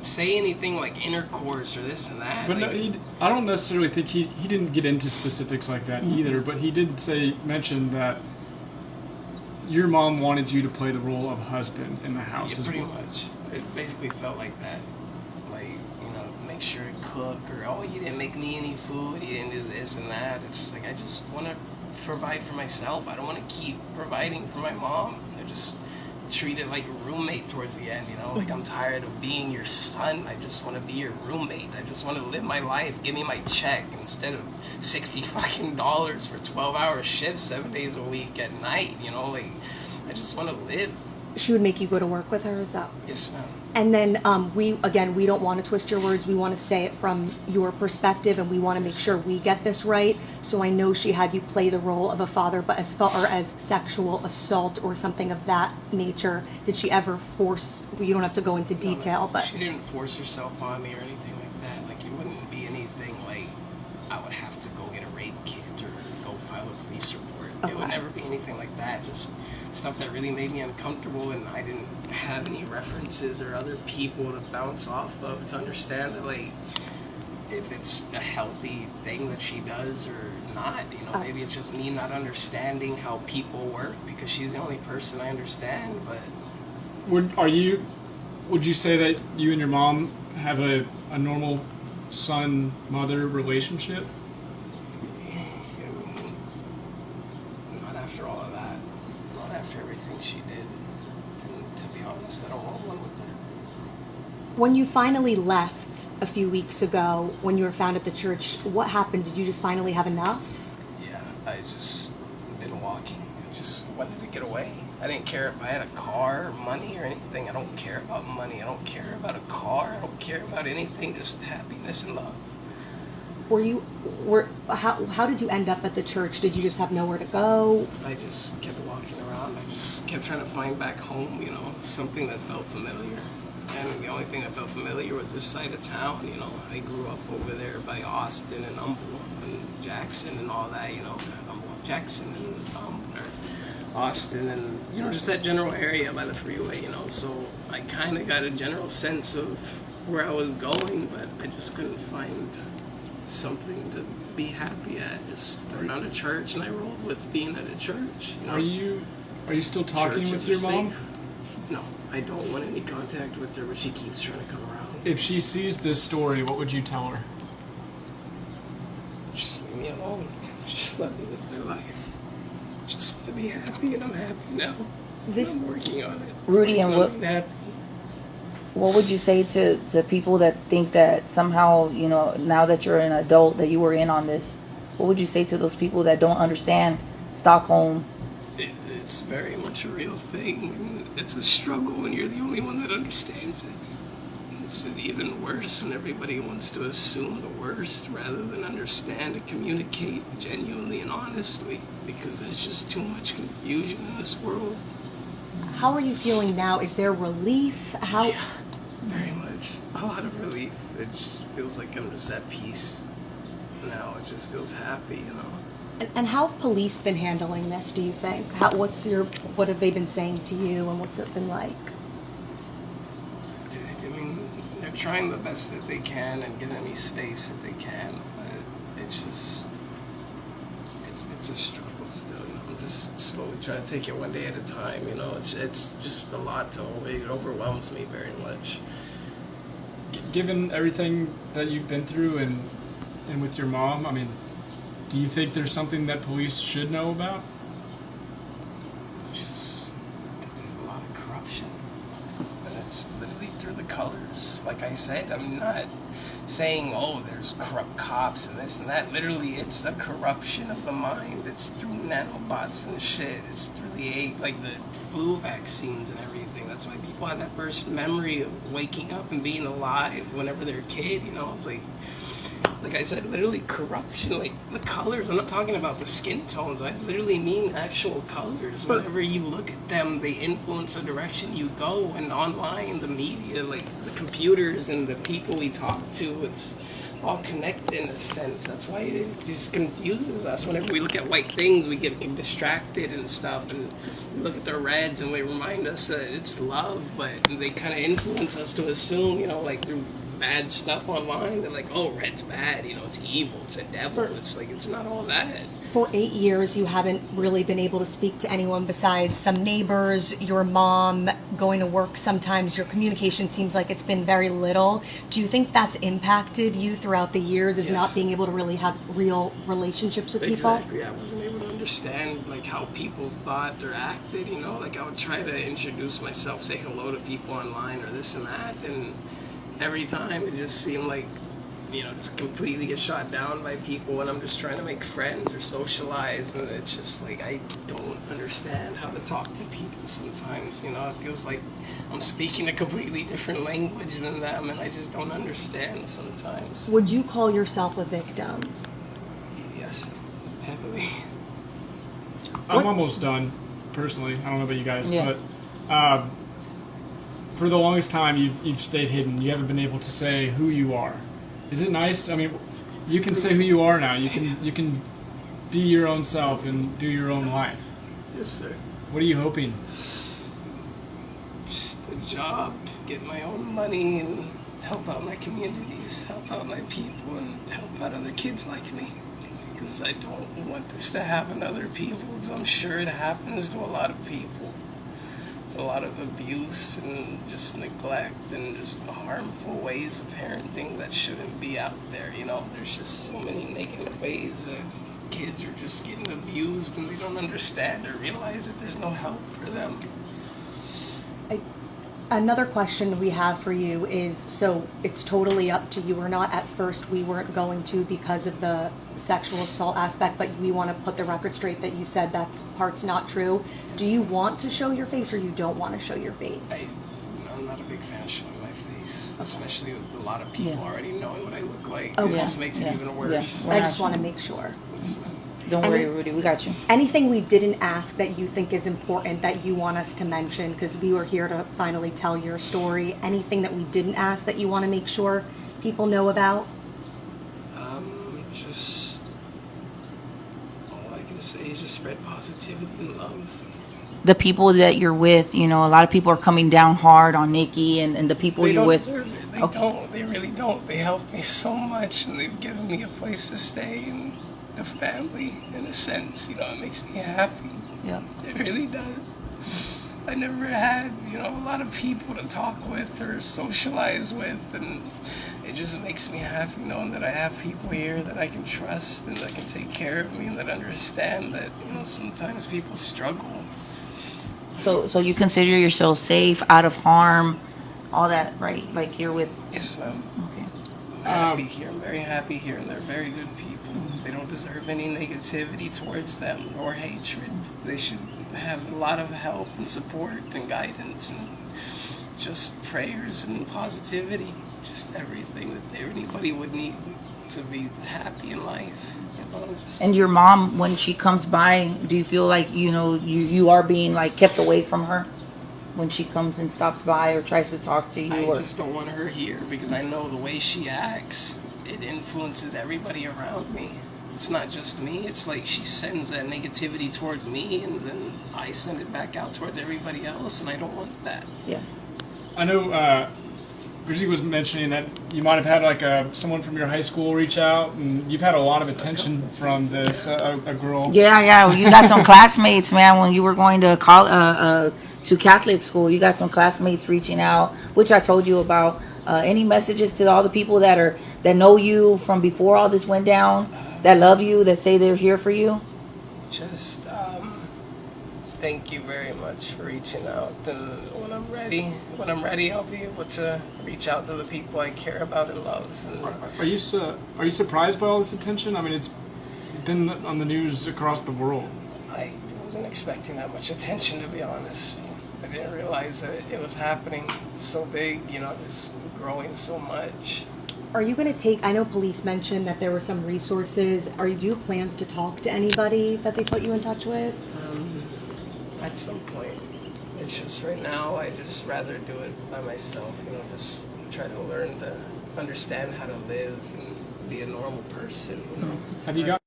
say anything like intercourse or this and that. But like, no, I don't necessarily think he didn't get into specifics like that either, but he did mention that your mom wanted you to play the role of husband in the house yeah, as pretty well. much. It basically felt like that. Like, make sure to cook, or, oh, you didn't make me any food, you didn't do this and that. It's just like, I just want to provide for myself. I don't want to keep providing for my mom. I just treat it like a roommate towards the end, like, I'm tired of being your son. I just want to be your roommate. I just want to live my life. Give me my check instead of $60 fucking for 12-hour shifts 7 days a week at night. Like, I just want to live. She would make you go to work with her, is that? Yes, ma'am. And then we don't want to twist your words. We want to say it from your perspective, and we want to make sure we get this right. So I know she had you play the role of a father, but as far as sexual assault or something of that nature, did she ever force? You don't have to go into detail, but she didn't force herself on me or anything like that. Like, it wouldn't be anything like I would have to go get a rape kit or go file a police report. Okay. It would never be anything like that. Just stuff that really made me uncomfortable, and I didn't have any references or other people to bounce off of to understand that, like, if it's a healthy thing that she does or not. Maybe it's just me not understanding how people work, because she's the only person I understand. But would you say that you and your mom have a normal son-mother relationship? Not after all of that. Not after everything she did. And to be honest, I don't want one with her. when you finally left a few weeks ago, when you were found at the church, what happened? Did you just finally have enough? Yeah, I just been walking. I just wanted to get away. I didn't care if I had a car or money or anything. I don't care about money. I don't care about a car. I don't care about anything. Just happiness and love. How did you end up at the church? Did you just have nowhere to go? I just kept walking around. I just kept trying to find back home, something that felt familiar. And the only thing that felt familiar was this side of town, I grew up over there by Austin and Humble and Jackson and all that, Jackson and Austin and, just that general area by the freeway, So I kind of got a general sense of where I was going, but I just couldn't find something to be happy at. I found a church and I rolled with being at a church. Are you still talking with your mom? No, I don't want any contact with her, but she keeps trying to come around. If she sees this story, what would you tell her? Just leave me alone. Just let me live my life. Just want to be happy, and I'm happy now. I'm working on it. Rudy, and what would you say to people that think that somehow, now that you're an adult, that you were in on this? What would you say to those people that don't understand Stockholm? It's very much a real thing. It's a struggle when you're the only one that understands it. It's even worse when everybody wants to assume the worst rather than understand and communicate genuinely and honestly, because there's just too much confusion in this world. How are you feeling now? Is there relief? Yeah, very much. A lot of relief. It just feels like I'm just at peace now. It just feels happy, And how have police been handling this, do you think? What have they been saying to you, and what's it been like? I mean, they're trying the best that they can and giving me space that they can, but it's a struggle still. I'm just slowly trying to take it one day at a time. It's just a lot to hold. It overwhelms me very much. Given everything that you've been through and with your mom, I mean, do you think there's something that police should know about? There's a lot of corruption. And it's literally through the colors. Like I said, I'm not saying, there's corrupt cops and this and that. Literally, it's a corruption of the mind. It's through nanobots and shit. It's through the flu vaccines and everything. That's why people have that first memory of waking up and being alive whenever they're a kid. It's like I said, literally corruption, like the colors. I'm not talking about the skin tones. I literally mean actual colors. Whenever you look at them, they influence the direction you go. And online, the media, like the computers and the people we talk to, it's all connected in a sense. That's why it just confuses us. Whenever we look at white things, we get distracted and stuff, and we look at the reds and we remind us that it's love, but they kind of influence us to assume, like through bad stuff online, they're like, oh, red's bad, it's evil, it's a devil. It's like, it's not all that. For 8 years, you haven't really been able to speak to anyone besides some neighbors, your mom, going to work sometimes. Your communication seems like it's been very little. Do you think that's impacted you throughout the years, is Yes. not being able to really have real relationships with people? Exactly. I wasn't able to understand like how people thought or acted. Like I would try to introduce myself, say hello to people online or this and that, and every time it just seemed like just completely get shot down by people, and I'm just trying to make friends or socialize, and it's just like I don't understand how to talk to people sometimes. It feels like I'm speaking a completely different language than them, and I just don't understand sometimes. Would you call yourself a victim? Yes, heavily. I'm almost done, personally. I don't know about you guys, Yeah. but for the longest time, you've stayed hidden. You haven't been able to say who you are. Is it nice? I mean, you can say who you are now. You can be your own self and do your own life. Yes, sir. What are you hoping? Just a job, get my own money, and help out my communities, help out my people, and help out other kids like me. Because I don't want this to happen to other people, because I'm sure it happens to a lot of people. A lot of abuse and just neglect and just harmful ways of parenting that shouldn't be out there. There's just so many negative ways that kids are just getting abused, and they don't understand or realize that there's no help for them. Another question we have for you is, so it's totally up to you or not. At first, we weren't going to because of the sexual assault aspect, but we want to put the record straight that you said that part's not true. Do you want to show your face, or you don't want to show your face? I'm not a big fan of showing my face, especially with a lot of people Yeah. already knowing what I look like. Okay. It just makes Yeah. it even worse. Yeah. I just want to make sure. Don't And worry, it- Rudy. We got you. Anything we didn't ask that you think is important that you want us to mention, because we were here to finally tell your story. Anything that we didn't ask that you want to make sure people know about? Just all I can say is just spread positivity and love. The people that you're with, a lot of people are coming down hard on Nikki and the people They you're don't with. deserve it. They Okay. don't. They really don't. They helped me so much, and they've given me a place to stay and a family, in a sense. It makes me happy. Yeah. It really does. I never had, a lot of people to talk with or socialize with, and it just makes me happy knowing that I have people here that I can trust and that can take care of me and that understand that, sometimes people struggle. So you consider yourself safe, out of harm, all that, right? Like you're with. Yes, ma'am. Okay. I'm happy here. I'm very happy here, and they're very good people. They don't deserve any negativity towards them or hatred. They should have a lot of help and support and guidance and just prayers and positivity. Just everything that anybody would need to be happy in life. And your mom, when she comes by, do you feel like you are being like kept away from her when she comes and stops by or tries to talk to you? I Or just don't want her here because I know the way she acts, it influences everybody around me. It's not just me. It's like she sends that negativity towards me, and then I send it back out towards everybody else, and I don't want that. yeah. I know Grizzy was mentioning that you might have had someone from your high school reach out, and you've had a lot of attention from this a girl. Yeah. Well, you got some classmates, man. When you were going to to Catholic school, you got some classmates reaching out, which I told you about. Any messages to all the people that know you from before all this went down, that love you, that say they're here for you? Just thank you very much for reaching out, and when I'm ready, I'll be able to reach out to the people I care about and love. And Are you surprised by all this attention? I mean, it's been on the news across the world. I wasn't expecting that much attention, to be honest. I didn't realize that it was happening so big, just growing so much. Are you going to take, I know police mentioned that there were some resources. Do you have plans to talk to anybody that they put you in touch with? At some point. It's just right now, I just rather do it by myself, just try to learn to understand how to live and be a normal person, you know. Have you got